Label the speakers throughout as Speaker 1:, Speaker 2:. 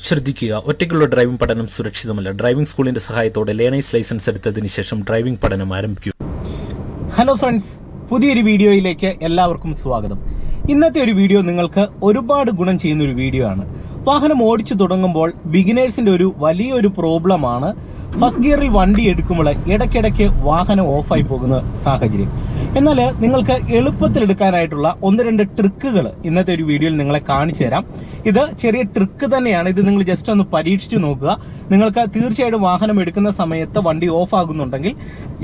Speaker 1: ശ്രദ്ധിക്കുക, ഒറ്റയ്ക്കുള്ള ഡ്രൈവിംഗ് പഠനം സുരക്ഷിതമല്ല. ഡ്രൈവിംഗ് സ്കൂളിന്റെ സഹായത്തോടെ ലേണേഴ്സ് ലൈസൻസ് എടുത്തതിന് ശേഷം ഡ്രൈവിംഗ് പഠനം ആരംഭിക്കൂ.
Speaker 2: ഹലോ ഫ്രണ്ട്സ്, പുതിയൊരു വീഡിയോയിലേക്ക് എല്ലാവർക്കും സ്വാഗതം. ഇന്നത്തെ ഒരു വീഡിയോ നിങ്ങൾക്ക് ഒരുപാട് ഗുണം ചെയ്യുന്ന ഒരു വീഡിയോ ആണ്. വാഹനം ഓടിച്ചു തുടങ്ങുമ്പോൾ ബിഗിനേഴ്സിന്റെ ഒരു വലിയൊരു പ്രോബ്ലമാണ് ഫസ്റ്റ് ഗിയറിൽ വണ്ടി എടുക്കുമ്പോൾ ഇടയ്ക്കിടയ്ക്ക് വാഹനം ഓഫായി പോകുന്ന സാഹചര്യം. എന്നാൽ നിങ്ങൾക്ക് എളുപ്പത്തിലെടുക്കാനായിട്ടുള്ള ഒന്ന് രണ്ട് ട്രിക്കുകൾ ഇന്നത്തെ ഒരു വീഡിയോയിൽ നിങ്ങളെ കാണിച്ചു തരാം. ഇത് ചെറിയ ട്രിക്ക് തന്നെയാണ്. ഇത് നിങ്ങൾ ജസ്റ്റ് ഒന്ന് പരീക്ഷിച്ച് നോക്കുക. നിങ്ങൾക്ക് തീർച്ചയായിട്ടും വാഹനം എടുക്കുന്ന സമയത്ത് വണ്ടി ഓഫ് ആകുന്നുണ്ടെങ്കിൽ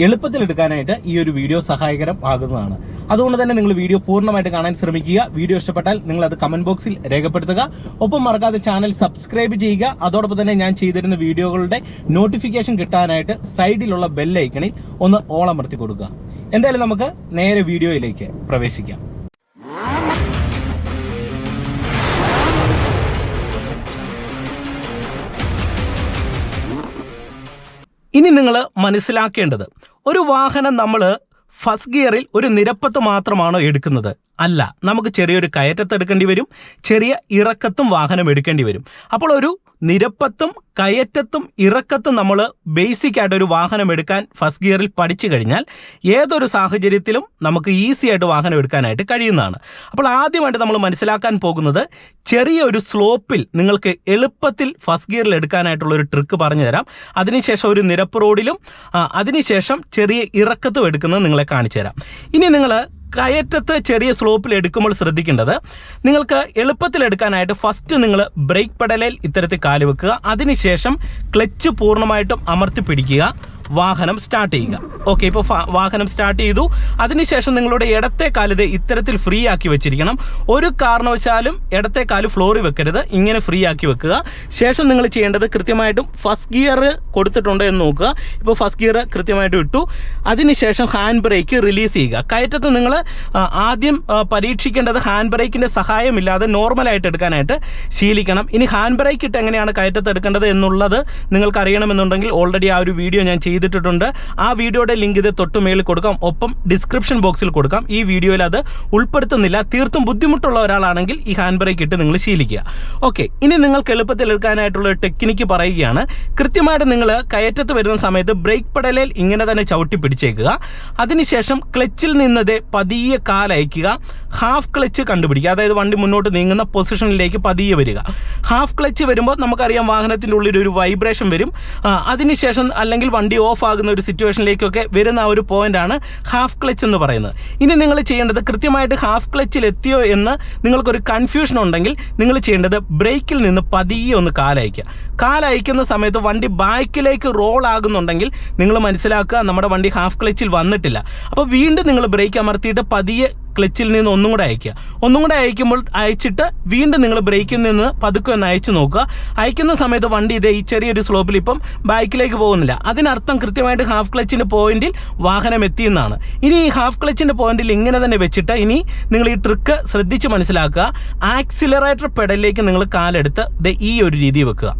Speaker 2: എളുപ്പത്തിലെടുക്കാനായിട്ട് ഈ ഒരു വീഡിയോ സഹായകരം ആകുന്നതാണ്. അതുകൊണ്ട് തന്നെ നിങ്ങൾ വീഡിയോ പൂർണ്ണമായിട്ട് കാണാൻ ശ്രമിക്കുക. വീഡിയോ ഇഷ്ടപ്പെട്ടാൽ നിങ്ങൾ അത് കമന്റ് ബോക്സിൽ രേഖപ്പെടുത്തുക. ഒപ്പം മറക്കാതെ ചാനൽ സബ്സ്ക്രൈബ് ചെയ്യുക. അതോടൊപ്പം തന്നെ ഞാൻ ചെയ്തിരുന്ന വീഡിയോകളുടെ നോട്ടിഫിക്കേഷൻ കിട്ടാനായിട്ട് സൈഡിലുള്ള ബെല്ലൈക്കണിൽ ഒന്ന് ഓൾ അമർത്തി കൊടുക്കുക. എന്തായാലും നമുക്ക് നേരെ വീഡിയോയിലേക്ക് പ്രവേശിക്കാം. ഇനി നിങ്ങൾ മനസ്സിലാക്കേണ്ടത്, ഒരു വാഹനം നമ്മൾ ഫസ്റ്റ് ഗിയറിൽ ഒരു നിരപ്പത്ത് മാത്രമാണോ എടുക്കുന്നത്? അല്ല, നമുക്ക് ചെറിയൊരു കയറ്റത്ത് എടുക്കേണ്ടി വരും, ചെറിയ ഇറക്കത്തും വാഹനം എടുക്കേണ്ടി വരും. അപ്പോൾ ഒരു നിരപ്പത്തും കയറ്റത്തും ഇറക്കത്തും നമ്മൾ ബേസിക് ആയിട്ട് ഒരു വാഹനം എടുക്കാൻ ഫസ്റ്റ് ഗിയറിൽ പഠിച്ചു കഴിഞ്ഞാൽ ഏതൊരു സാഹചര്യത്തിലും നമുക്ക് ഈസി ആയിട്ട് വാഹനം എടുക്കാനായിട്ട് കഴിയുന്നതാണ്. അപ്പോൾ ആദ്യമായിട്ട് നമ്മൾ മനസ്സിലാക്കാൻ പോകുന്നത്, ചെറിയ ഒരു സ്ലോപ്പിൽ നിങ്ങൾക്ക് എളുപ്പത്തിൽ ഫസ്റ്റ് ഗിയറിൽ എടുക്കാനായിട്ടുള്ള ഒരു ട്രിക്ക് പറഞ്ഞു തരാം. അതിനുശേഷം ഒരു നിരപ്പ് റോഡിലും അതിനുശേഷം ചെറിയ ഇറക്കത്തും എടുക്കുന്നത് നിങ്ങളെ കാണിച്ചു തരാം. ഇനി നിങ്ങൾ കയറ്റത്ത് ചെറിയ സ്ലോപ്പിൽ എടുക്കുമ്പോൾ ശ്രദ്ധിക്കേണ്ടത്, നിങ്ങൾക്ക് എളുപ്പത്തിലെടുക്കാനായിട്ട് ഫസ്റ്റ് നിങ്ങൾ ബ്രേക്ക് പെഡലിൽ ഇത്തരത്തിൽ കാല് വെക്കുക. അതിനുശേഷം ക്ലച്ച് പൂർണ്ണമായിട്ടും അമർത്തി പിടിക്കുക. വാഹനം സ്റ്റാർട്ട് ചെയ്യുക. ഓക്കെ, ഇപ്പോൾ വാഹനം സ്റ്റാർട്ട് ചെയ്തു. അതിനുശേഷം നിങ്ങളുടെ ഇടത്തെ കാല് ഇത്തരത്തിൽ ഫ്രീ ആക്കി വെച്ചിരിക്കണം. ഒരു കാരണവശാലും ഇടത്തെ കാല് ഫ്ലോറിൽ വെക്കരുത്, ഇങ്ങനെ ഫ്രീ ആക്കി വെക്കുക. ശേഷം നിങ്ങൾ ചെയ്യേണ്ടത്, കൃത്യമായിട്ടും ഫസ്റ്റ് ഗിയർ കൊടുത്തിട്ടുണ്ടോ എന്ന് നോക്കുക. ഇപ്പോൾ ഫസ്റ്റ് ഗിയർ കൃത്യമായിട്ട് ഇട്ടു. അതിനുശേഷം ഹാൻഡ് ബ്രേക്ക് റിലീസ് ചെയ്യുക. കയറ്റത്ത് നിങ്ങൾ ആദ്യം പരീക്ഷിക്കേണ്ടത് ഹാൻഡ് ബ്രേക്കിൻ്റെ സഹായമില്ലാതെ നോർമലായിട്ട് എടുക്കാനായിട്ട് ശീലിക്കണം. ഇനി ഹാൻഡ് ബ്രേക്ക് ഇട്ട് എങ്ങനെയാണ് കയറ്റത്ത് എടുക്കേണ്ടത് എന്നുള്ളത് നിങ്ങൾക്ക് അറിയണമെന്നുണ്ടെങ്കിൽ ഓൾറെഡി ആ ഒരു വീഡിയോ ഞാൻ ചെയ്തിട്ടുണ്ട്. ആ വീഡിയോയുടെ ലിങ്ക് ഇത് തൊട്ട് മേളിൽ കൊടുക്കാം, ഒപ്പം ഡിസ്ക്രിപ്ഷൻ ബോക്സിൽ കൊടുക്കാം. ഈ വീഡിയോയിൽ അത് ഉൾപ്പെടുത്തുന്നില്ല. തീർത്തും ബുദ്ധിമുട്ടുള്ള ഒരാളാണെങ്കിൽ ഈ ഹാൻഡ് ബ്രേക്ക് ഇട്ട് നിങ്ങൾ ശീലിക്കുക. ഓക്കെ, ഇനി നിങ്ങൾക്ക് എളുപ്പത്തിൽ എടുക്കാനായിട്ടുള്ള ഒരു ടെക്നിക്ക് പറയുകയാണ്. കൃത്യമായിട്ട് നിങ്ങൾ കയറ്റത്ത് വരുന്ന സമയത്ത് ബ്രേക്ക് പെഡലിൽ ഇങ്ങനെ തന്നെ ചവിട്ടി പിടിച്ചേക്കുക. അതിനുശേഷം ക്ലച്ചിൽ നിന്നത് പതിയെ കാലയക്കുക. ഹാഫ് ക്ലച്ച് കണ്ടുപിടിക്കുക. അതായത് വണ്ടി മുന്നോട്ട് നീങ്ങുന്ന പൊസിഷനിലേക്ക് പതിയെ വരിക. ഹാഫ് ക്ലച്ച് വരുമ്പോൾ നമുക്കറിയാം വാഹനത്തിൻ്റെ ഉള്ളിൽ ഒരു വൈബ്രേഷൻ വരും. അതിനുശേഷം അല്ലെങ്കിൽ വണ്ടി ഓഫ് ആകുന്ന ഒരു സിറ്റുവേഷനിലേക്കൊക്കെ വരുന്ന ആ ഒരു പോയിന്റാണ് ഹാഫ് ക്ലച്ച് എന്ന് പറയുന്നത്. ഇനി നിങ്ങൾ ചെയ്യേണ്ടത്, കൃത്യമായിട്ട് ഹാഫ് ക്ലച്ചിൽ എത്തിയോ എന്ന് നിങ്ങൾക്കൊരു കൺഫ്യൂഷൻ ഉണ്ടെങ്കിൽ നിങ്ങൾ ചെയ്യേണ്ടത് ബ്രേക്കിൽ നിന്ന് പതിയെ ഒന്ന് കാലയക്കുക. കാലയക്കുന്ന സമയത്ത് വണ്ടി ബാക്കിലേക്ക് റോൾ ആകുന്നുണ്ടെങ്കിൽ നിങ്ങൾ മനസ്സിലാക്കുക നമ്മുടെ വണ്ടി ഹാഫ് ക്ലച്ചിൽ വന്നിട്ടില്ല. അപ്പോൾ വീണ്ടും നിങ്ങൾ ബ്രേക്ക് അമർത്തിയിട്ട് പതിയെ ക്ലച്ചിൽ നിന്ന് ഒന്നും കൂടെ അയക്കുക. ഒന്നും കൂടെ അയക്കുമ്പോൾ അയച്ചിട്ട് വീണ്ടും നിങ്ങൾ ബ്രേക്കിൽ നിന്ന് പതുക്കെ ഒന്ന് അയച്ചു നോക്കുക. അയക്കുന്ന സമയത്ത് വണ്ടി ഈ ചെറിയൊരു സ്ലോപ്പിൽ ഇപ്പം ബാക്കിലേക്ക് പോകുന്നില്ല. അതിനർത്ഥം കൃത്യമായിട്ട് ഹാഫ് ക്ലച്ചിൻ്റെ പോയിന്റിൽ വാഹനം എത്തിയെന്നാണ്. ഇനി ഈ ഹാഫ് ക്ലച്ചിൻ്റെ പോയിന്റിൽ ഇങ്ങനെ തന്നെ വെച്ചിട്ട് ഇനി നിങ്ങൾ ഈ ട്രിക്ക് ശ്രദ്ധിച്ച് മനസ്സിലാക്കുക. ആക്സിലറേറ്റർ പെഡലിലേക്ക് നിങ്ങൾ കാലെടുത്ത് ഈ ഒരു രീതി വെക്കുക.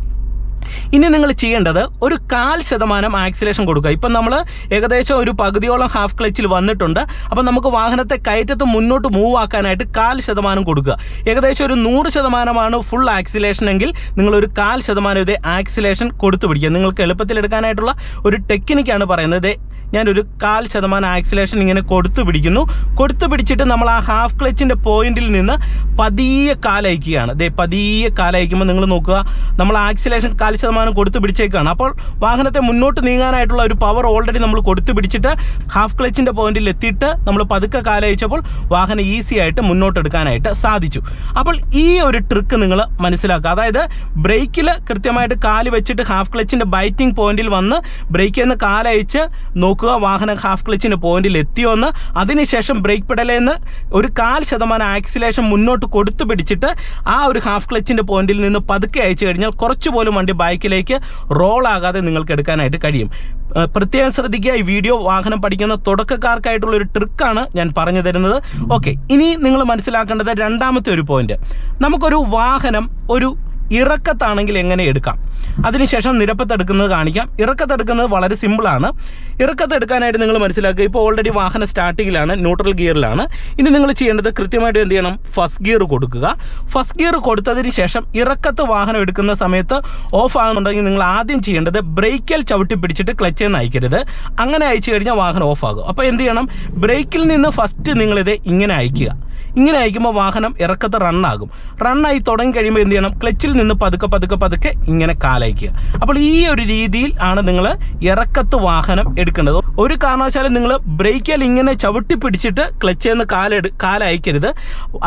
Speaker 2: ഇനി നിങ്ങൾ ചെയ്യേണ്ടത്, ഒരു 1/4% ആക്സിലേഷൻ കൊടുക്കുക. ഇപ്പം നമ്മൾ ഏകദേശം ഒരു പകുതിയോളം ഹാഫ് ക്ലച്ചിൽ വന്നിട്ടുണ്ട്. അപ്പം നമുക്ക് വാഹനത്തെ കയറ്റത്ത് മുന്നോട്ട് മൂവ് ആക്കാനായിട്ട് 1/4% കൊടുക്കുക. ഏകദേശം ഒരു 100% ഫുൾ ആക്സിലേഷൻ എങ്കിൽ നിങ്ങളൊരു 1/4% ആക്സിലേഷൻ കൊടുത്തു പിടിക്കുക. നിങ്ങൾക്ക് എളുപ്പത്തിലെടുക്കാനായിട്ടുള്ള ഒരു ടെക്നിക്കാണ് പറയുന്നത്. ഞാനൊരു 1/4% ആക്സിലേഷൻ ഇങ്ങനെ കൊടുത്തു പിടിക്കുന്നു. കൊടുത്തു പിടിച്ചിട്ട് നമ്മൾ ആ ഹാഫ് ക്ലച്ചിൻ്റെ പോയിന്റിൽ നിന്ന് പതിയെ കാലയക്കുകയാണ്. പതിയെ കാലയക്കുമ്പോൾ നിങ്ങൾ നോക്കുക, നമ്മൾ ആക്സിലേഷൻ 1/4% കൊടുത്തു പിടിച്ചേക്കാണ്. അപ്പോൾ വാഹനത്തെ മുന്നോട്ട് നീങ്ങാനായിട്ടുള്ള ഒരു പവർ ഓൾറെഡി നമ്മൾ കൊടുത്തു പിടിച്ചിട്ട് ഹാഫ് ക്ലച്ചിൻ്റെ പോയിന്റിൽ എത്തിയിട്ട് നമ്മൾ പതുക്കെ കാലയച്ചപ്പോൾ വാഹനം ഈസി ആയിട്ട് മുന്നോട്ടെടുക്കാനായിട്ട് സാധിച്ചു. അപ്പോൾ ഈ ഒരു ട്രിക്ക് നിങ്ങൾ മനസ്സിലാക്കുക. അതായത് ബ്രേക്കിൽ കൃത്യമായിട്ട് കാല് വെച്ചിട്ട് ഹാഫ് ക്ലച്ചിൻ്റെ ബൈറ്റിംഗ് പോയിന്റിൽ വന്ന് ബ്രേക്കിൽ നിന്ന് കാലയച്ച് നോക്കുക വാഹനം ഹാഫ് ക്ലച്ചിൻ്റെ പോയിന്റിൽ എത്തിയോ എന്ന്. അതിനുശേഷം ബ്രേക്ക് പെഡലിൽ നിന്ന് ഒരു 1/4% ആക്സിലേഷൻ മുന്നോട്ട് കൊടുത്തു പിടിച്ചിട്ട് ആ ഒരു ഹാഫ് ക്ലച്ചിൻ്റെ പോയിന്റിൽ നിന്ന് പതുക്കെ അയച്ചു കഴിഞ്ഞാൽ കുറച്ച് പോലും വണ്ടി ബാക്കിലേക്ക് റോൾ ആകാതെ നിങ്ങൾക്ക് എടുക്കാനായിട്ട് കഴിയും. പ്രത്യേകം ശ്രദ്ധിക്കുക, ഈ വീഡിയോ വാഹനം പഠിക്കുന്ന തുടക്കക്കാർക്കായിട്ടുള്ള ഒരു ട്രിക്കാണ് ഞാൻ പറഞ്ഞു തരുന്നത്. ഓക്കെ, ഇനി നിങ്ങൾ മനസ്സിലാക്കേണ്ടത് രണ്ടാമത്തെ ഒരു പോയിന്റ്, നമുക്കൊരു വാഹനം ഒരു ഇറക്കത്താണെങ്കിൽ എങ്ങനെ എടുക്കാം, അതിനുശേഷം നിരപ്പത്തെടുക്കുന്നത് കാണിക്കാം. ഇറക്കത്തെടുക്കുന്നത് വളരെ സിമ്പിളാണ്. ഇറക്കത്തെടുക്കാനായിട്ട് നിങ്ങൾ മനസ്സിലാക്കുക, ഇപ്പോൾ ഓൾറെഡി വാഹനം സ്റ്റാർട്ടിങ്ങിലാണ്, ന്യൂട്രൽ ഗിയറിലാണ്. ഇനി നിങ്ങൾ ചെയ്യേണ്ടത് കൃത്യമായിട്ട് എന്ത് ചെയ്യണം, ഫസ്റ്റ് ഗിയർ കൊടുക്കുക. ഫസ്റ്റ് ഗിയർ കൊടുത്തതിന് ശേഷം ഇറക്കത്ത് വാഹനം എടുക്കുന്ന സമയത്ത് ഓഫ് ആകുന്നുണ്ടെങ്കിൽ നിങ്ങൾ ആദ്യം ചെയ്യേണ്ടത് ബ്രേക്കിൽ ചവിട്ടി പിടിച്ചിട്ട് ക്ലച്ചിൽ നിന്ന് അയക്കരുത്. അങ്ങനെ അയച്ചു കഴിഞ്ഞാൽ വാഹനം ഓഫ് ആകും. അപ്പോൾ എന്ത് ചെയ്യണം, ബ്രേക്കിൽ നിന്ന് ഫസ്റ്റ് നിങ്ങളിത് ഇങ്ങനെ അയക്കുക. ഇങ്ങനെ അയക്കുമ്പോൾ വാഹനം ഇറക്കത്ത് റണ്ണാകും. റണ്ണായി തുടങ്ങി കഴിയുമ്പോൾ എന്ത് ചെയ്യണം, ക്ലച്ചിൽ നിന്ന് പതുക്കെ ഇങ്ങനെ കാലയക്കുക. അപ്പോൾ ഈ ഒരു രീതിയിൽ ആണ് നിങ്ങൾ ഇറക്കത്ത് വാഹനം എടുക്കേണ്ടത്. ഒരു കാരണവശാലും നിങ്ങൾ ബ്രേക്കിൽ ഇങ്ങനെ ചവിട്ടി പിടിച്ചിട്ട് ക്ലച്ചിൽ നിന്ന് കാലയക്കരുത്.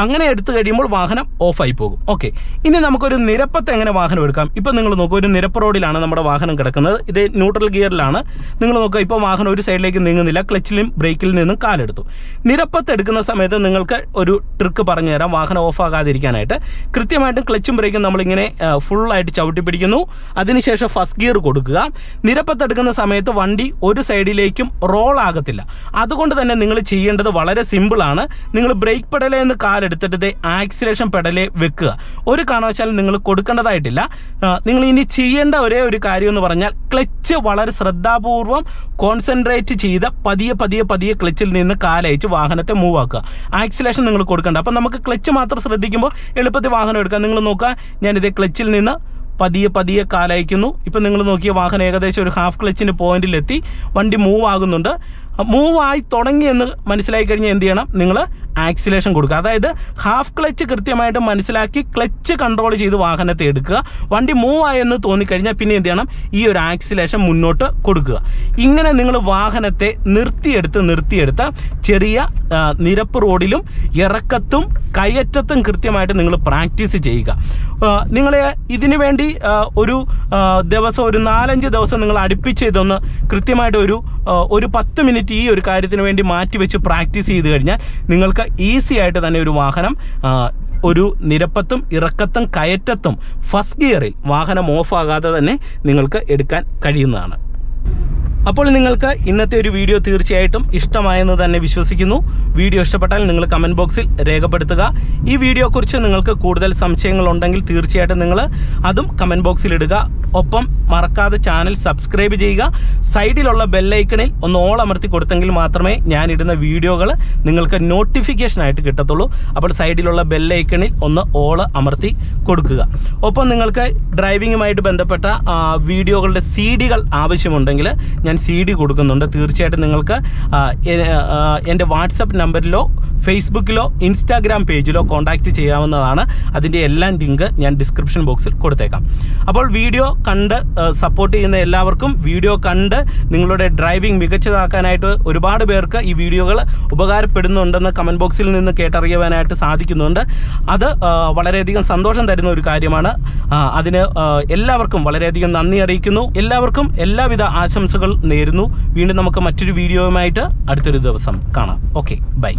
Speaker 2: അങ്ങനെ എടുത്തു കഴിയുമ്പോൾ വാഹനം ഓഫായി പോകും. ഓക്കെ, ഇനി നമുക്കൊരു നിരപ്പത്ത് എങ്ങനെ വാഹനം എടുക്കാം. ഇപ്പം നിങ്ങൾ നോക്കുക, ഒരു നിരപ്പ് റോഡിലാണ് നമ്മുടെ വാഹനം കിടക്കുന്നത്. ഇത് ന്യൂട്രൽ ഗിയറിലാണ്. നിങ്ങൾ നോക്കുക, ഇപ്പോൾ വാഹനം ഒരു സൈഡിലേക്ക് നീങ്ങുന്നില്ല, ക്ലച്ചിലും ബ്രേക്കിൽ നിന്നും കാലെടുത്തു. നിരപ്പത്ത് എടുക്കുന്ന സമയത്ത് നിങ്ങൾക്ക് ഒരു ട്രിക്ക് പറഞ്ഞു തരാം വാഹനം ഓഫ് ആകാതിരിക്കാനായിട്ട്. കൃത്യമായിട്ടും ക്ലച്ചും ബ്രേക്കും നമ്മളിങ്ങനെ ഫുള്ളായിട്ട് ചവിട്ടി പിടിക്കുന്നു. അതിനുശേഷം ഫസ്റ്റ് ഗിയർ കൊടുക്കുക. നിരപ്പത്തെടുക്കുന്ന സമയത്ത് വണ്ടി ഒരു സൈഡിലേക്കും റോൾ ആകത്തില്ല. അതുകൊണ്ട് തന്നെ നിങ്ങൾ ചെയ്യേണ്ടത് വളരെ സിമ്പിളാണ്. നിങ്ങൾ ബ്രേക്ക് പെഡലേ നിന്ന് കാലെടുത്തിട്ട് ആക്സിലേഷൻ പെഡലേ വെക്കുക. ഒരു കാരണവശാലും നിങ്ങൾ കൊടുക്കേണ്ടതായിട്ടില്ല. നിങ്ങൾ ഇനി ചെയ്യേണ്ട ഒരേ ഒരു കാര്യം എന്ന് പറഞ്ഞാൽ ക്ലച്ച് വളരെ ശ്രദ്ധാപൂർവം കോൺസെൻട്രേറ്റ് ചെയ്ത് പതിയെ ക്ലച്ചിൽ നിന്ന് കാലയച്ച് വാഹനത്തെ മൂവ് ആക്കുക. ആക്സിലേഷൻ നിങ്ങൾ കൊടുക്കണ്ട. അപ്പം നമുക്ക് ക്ലച്ച് മാത്രം ശ്രദ്ധിക്കുമ്പോൾ എളുപ്പത്തിൽ വാഹനം എടുക്കാം. നിങ്ങൾ നോക്കുക, ഞാനിത് ക്ലച്ചിൽ നിന്ന് പതിയെ കാലയക്കുന്നു. ഇപ്പം നിങ്ങൾ നോക്കിയ വാഹനം ഏകദേശം ഒരു ഹാഫ് ക്ലച്ചിൻ്റെ പോയിന്റിലെത്തി, വണ്ടി മൂവ് ആകുന്നുണ്ട്. മൂവായി തുടങ്ങിയെന്ന് മനസ്സിലായി കഴിഞ്ഞാൽ എന്ത് ചെയ്യണം, നിങ്ങൾ ആക്സിലേഷൻ കൊടുക്കുക. അതായത് ഹാഫ് ക്ലച്ച് കൃത്യമായിട്ട് മനസ്സിലാക്കി ക്ലച്ച് കൺട്രോൾ ചെയ്ത് വാഹനത്തെ എടുക്കുക. വണ്ടി മൂവ് ആയെന്ന് തോന്നിക്കഴിഞ്ഞാൽ പിന്നെ എന്ത് ചെയ്യണം, ഈ ഒരു ആക്സിലേഷൻ മുന്നോട്ട് കൊടുക്കുക. ഇങ്ങനെ നിങ്ങൾ വാഹനത്തെ നിർത്തിയെടുത്ത് ചെറിയ നിരപ്പ് റോഡിലും ഇറക്കത്തും കയറ്റത്തും കൃത്യമായിട്ട് നിങ്ങൾ പ്രാക്ടീസ് ചെയ്യുക. നിങ്ങൾ ഇതിനു വേണ്ടി ഒരു ദിവസം ഒരു 4-5 ദിവസം നിങ്ങൾ അടുപ്പിച്ച് ഇതൊന്ന് കൃത്യമായിട്ട് ഒരു 10 മിനിറ്റ് ഈ ഒരു കാര്യത്തിന് വേണ്ടി മാറ്റിവെച്ച് പ്രാക്ടീസ് ചെയ്ത് കഴിഞ്ഞാൽ നിങ്ങൾക്ക് ഈസി ആയിട്ട് തന്നെ ഒരു വാഹനം ഒരു നിരപ്പത്തും ഇറക്കത്തും കയറ്റത്തും ഫസ്റ്റ് ഗിയറിൽ വാഹനം ഓഫാകാതെ തന്നെ നിങ്ങൾക്ക് എടുക്കാൻ കഴിയുന്നതാണ്. അപ്പോൾ നിങ്ങൾക്ക് ഇന്നത്തെ ഒരു വീഡിയോ തീർച്ചയായിട്ടും ഇഷ്ടമായെന്ന് തന്നെ വിശ്വസിക്കുന്നു. വീഡിയോ ഇഷ്ടപ്പെട്ടാൽ നിങ്ങൾ കമൻറ്റ് ബോക്സിൽ രേഖപ്പെടുത്തുക. ഈ വീഡിയോയെക്കുറിച്ച് നിങ്ങൾക്ക് കൂടുതൽ സംശയങ്ങളുണ്ടെങ്കിൽ തീർച്ചയായിട്ടും നിങ്ങൾ അതും കമൻറ്റ് ബോക്സിൽ ഇടുക. ഒപ്പം മറക്കാതെ ചാനൽ സബ്സ്ക്രൈബ് ചെയ്യുക. സൈഡിലുള്ള ബെല്ലൈക്കണിൽ ഒന്ന് ഓൾ അമർത്തി കൊടുത്തെങ്കിൽ മാത്രമേ ഞാനിടുന്ന വീഡിയോകൾ നിങ്ങൾക്ക് നോട്ടിഫിക്കേഷനായിട്ട് കിട്ടത്തുള്ളൂ. അപ്പോൾ സൈഡിലുള്ള ബെല്ലൈക്കണിൽ ഒന്ന് ഓൾ അമർത്തി കൊടുക്കുക. ഒപ്പം നിങ്ങൾക്ക് ഡ്രൈവിങ്ങുമായിട്ട് ബന്ധപ്പെട്ട വീഡിയോകളുടെ CD-കൾ ആവശ്യമുണ്ടെങ്കിൽ ഞാൻ CD കൊടുക്കുന്നുണ്ട്. തീർച്ചയായിട്ടും നിങ്ങൾക്ക് എൻ്റെ വാട്സപ്പ് നമ്പറിലോ ഫേസ്ബുക്കിലോ ഇൻസ്റ്റാഗ്രാം പേജിലോ കോൺടാക്റ്റ് ചെയ്യാവുന്നതാണ്. അതിൻ്റെ എല്ലാം ലിങ്ക് ഞാൻ ഡിസ്ക്രിപ്ഷൻ ബോക്സിൽ കൊടുത്തേക്കാം. അപ്പോൾ വീഡിയോ കണ്ട് സപ്പോർട്ട് ചെയ്യുന്ന എല്ലാവർക്കും, വീഡിയോ കണ്ട് നിങ്ങളുടെ ഡ്രൈവിംഗ് മികച്ചതാക്കാനായിട്ട് ഒരുപാട് പേർക്ക് ഈ വീഡിയോകൾ ഉപകാരപ്പെടുന്നുണ്ടെന്ന് കമൻറ്റ് ബോക്സിൽ നിന്ന് കേട്ടറിയുവാനായിട്ട് സാധിക്കുന്നുണ്ട്. അത് വളരെയധികം സന്തോഷം തരുന്ന ഒരു കാര്യമാണ്. അതിന് എല്ലാവർക്കും വളരെയധികം നന്ദി അറിയിക്കുന്നു. എല്ലാവർക്കും എല്ലാവിധ ആശംസകൾ നേരുന്നു. വീണ്ടും നമുക്ക് മറ്റൊരു വീഡിയോയുമായിട്ട് അടുത്തൊരു ദിവസം കാണാം. Okay, by.